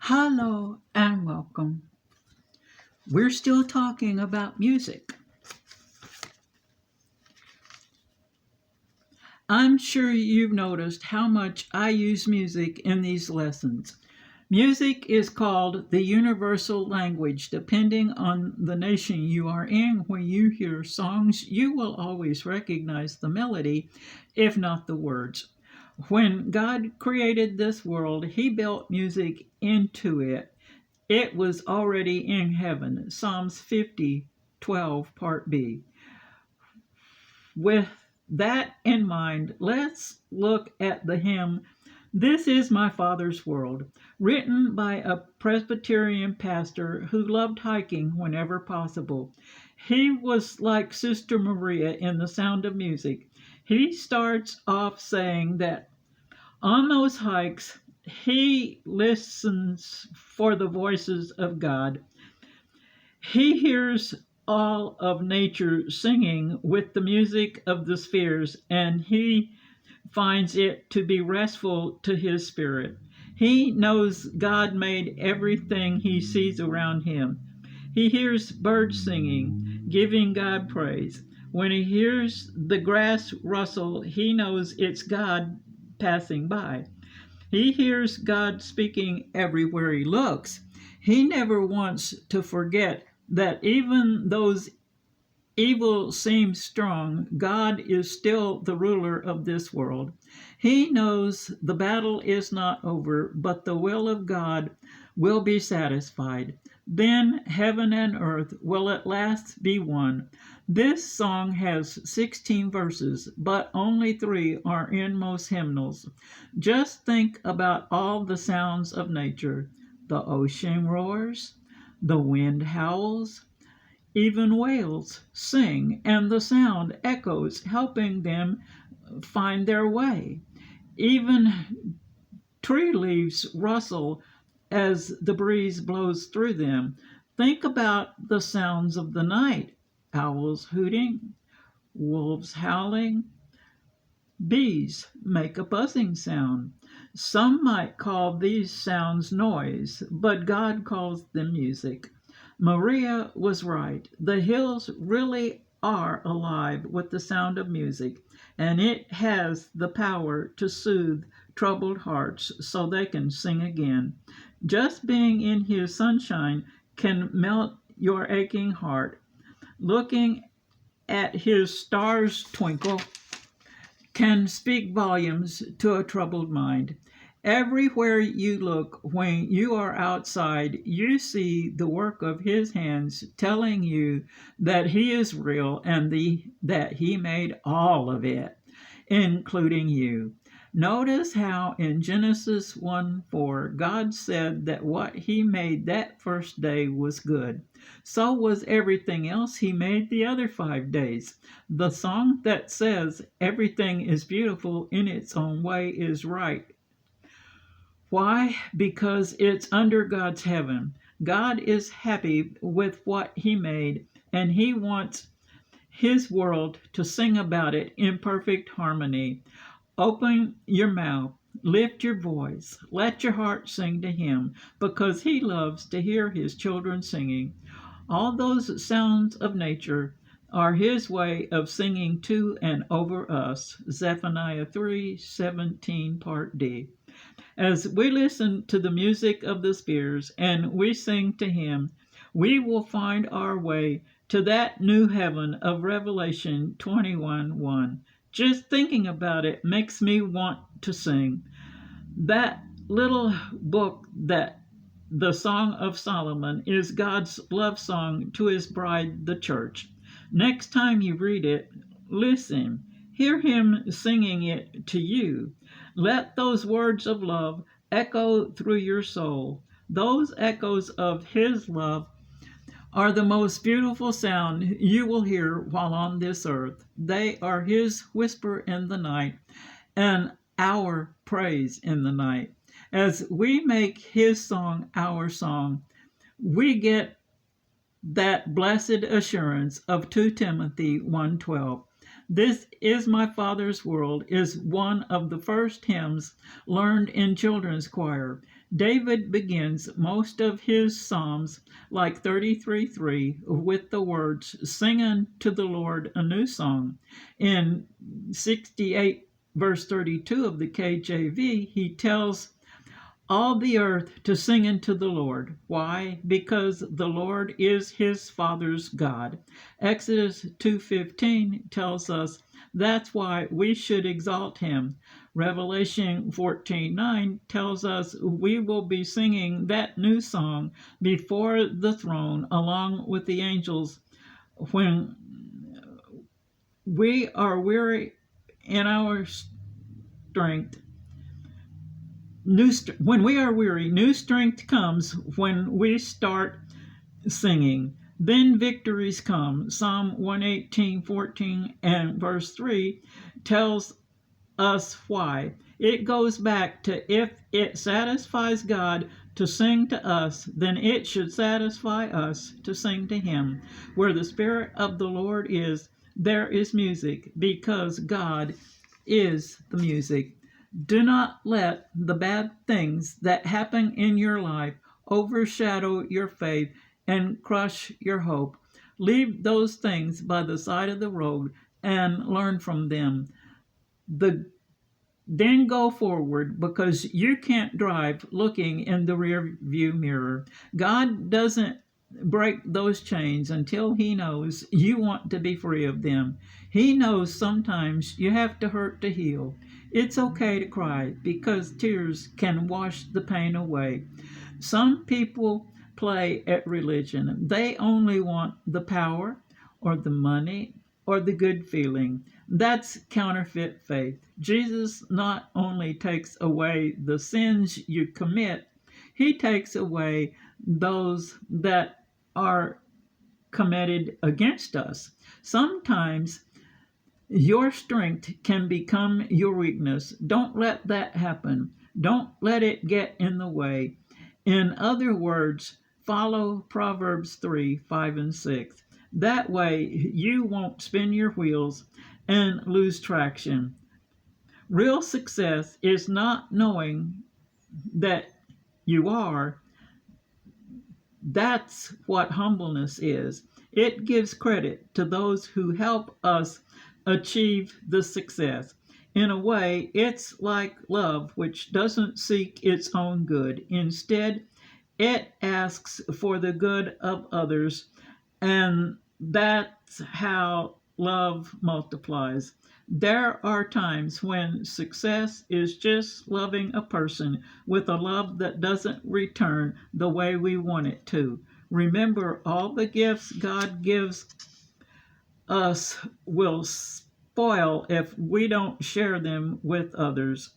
Hello and welcome. We're still talking about music. I'm sure you've noticed how much I use music in these lessons. Music is called the universal language. Depending on the nation you are in, when you hear songs, you will always recognize the melody, if not the words. When God created this world, He built music into it. It was already in heaven. Psalms 50:12, Part B. With that in mind, let's look at the hymn, This is My Father's World, written by a Presbyterian pastor who loved hiking whenever possible. He was like Sister Maria in The Sound of Music. He starts off saying that on those hikes, he listens for the voices of God. He hears all of nature singing with the music of the spheres, and he finds it to be restful to his spirit. He knows God made everything he sees around him. He hears birds singing, giving God praise. When he hears the grass rustle, he knows it's God passing by. He hears God speaking everywhere he looks. He never wants to forget that even those evil seems strong, God is still the ruler of this world. He knows the battle is not over, but the will of God will be satisfied. Then heaven and earth will at last be one. This song has 16 verses, but only 3 are in most hymnals. Just think about all the sounds of nature. The ocean roars, the wind howls, even whales sing, and the sound echoes, helping them find their way. Even tree leaves rustle as the breeze blows through them. Think about the sounds of the night, owls hooting, wolves howling, bees make a buzzing sound. Some might call these sounds noise, but God calls them music. Maria was right. The hills really are alive with the sound of music, and it has the power to soothe troubled hearts so they can sing again. Just being in His sunshine can melt your aching heart. Looking at His stars twinkle can speak volumes to a troubled mind. Everywhere you look when you are outside, you see the work of His hands telling you that He is real and that He made all of it, including you. Notice how in Genesis 1:4, God said that what He made that first day was good. So was everything else He made the other 5 days. The song that says everything is beautiful in its own way is right. Why? Because it's under God's heaven. God is happy with what He made, and He wants His world to sing about it in perfect harmony. Open your mouth, lift your voice, let your heart sing to Him, because He loves to hear His children singing. All those sounds of nature are His way of singing to and over us. Zephaniah 3:17, Part D. As we listen to the music of the spheres and we sing to Him, we will find our way to that new heaven of Revelation 21:1. Just thinking about it makes me want to sing. That little book, that the Song of Solomon, is God's love song to His bride, the church. Next time you read it, listen. Hear Him singing it to you. Let those words of love echo through your soul. Those echoes of His love are the most beautiful sound you will hear while on this earth. They are His whisper in the night and our praise in the night. As we make His song our song, we get that blessed assurance of 2 Timothy 1:12. This is My Father's World is one of the first hymns learned in children's choir. David begins most of his Psalms, like 33:3, with the words, "Sing unto the Lord a new song." In 68, verse 32 of the KJV, he tells all the earth to sing unto the Lord. Why? Because the Lord is his father's God. Exodus 2:15 tells us that's why we should exalt him. Revelation 14:9 tells us we will be singing that new song before the throne along with the angels when we are weary in our strength. When we are weary, new strength comes when we start singing. Then victories come. Psalm 118:14 and verse 3 tells us why. It goes back to if it satisfies God to sing to us, then it should satisfy us to sing to him. Where the Spirit of the Lord is, there is music, because God is the music. Do not let the bad things that happen in your life overshadow your faith and crush your hope. Leave those things by the side of the road and learn from them. Then go forward, because you can't drive looking in the rear view mirror. God doesn't break those chains until he knows you want to be free of them. He knows sometimes you have to hurt to heal. It's okay to cry, because tears can wash the pain away. Some people play at religion. They only want the power or the money or the good feeling. That's counterfeit faith. Jesus not only takes away the sins you commit, he takes away those that are committed against us. Sometimes your strength can become your weakness. Don't let that happen. Don't let it get in the way. In other words, follow Proverbs 3, 5, and 6. That way you won't spin your wheels and lose traction. Real success is not knowing that you are. That's what humbleness is. It gives credit to those who help us achieve the success. In a way, it's like love, which doesn't seek its own good. Instead, it asks for the good of others, and that's how love multiplies. There are times when success is just loving a person with a love that doesn't return the way we want it to. Remember, all the gifts God gives us will spoil if we don't share them with others.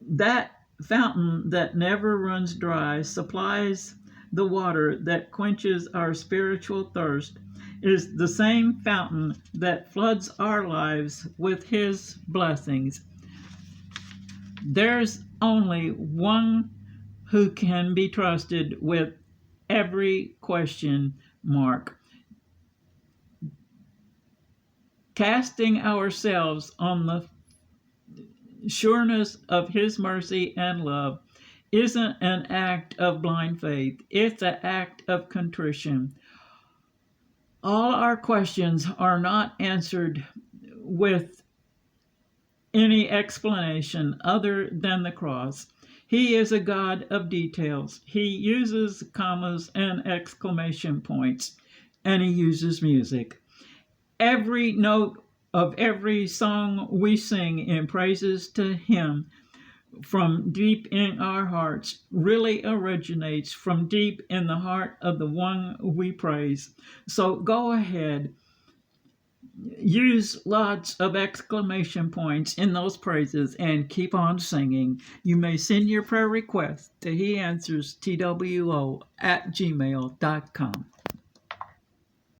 That fountain that never runs dry supplies the water that quenches our spiritual thirst, is the same fountain that floods our lives with his blessings. There's only one who can be trusted with every question mark. Casting ourselves on the sureness of his mercy and love isn't an act of blind faith, it's an act of contrition. All our questions are not answered with any explanation other than the cross. He is a God of details. He uses commas and exclamation points, and he uses music. Every note of every song we sing in praises to him from deep in our hearts really originates from deep in the heart of the one we praise. So go ahead, use lots of exclamation points in those praises and keep on singing. You may send your prayer request to heanswerstwo@gmail.com.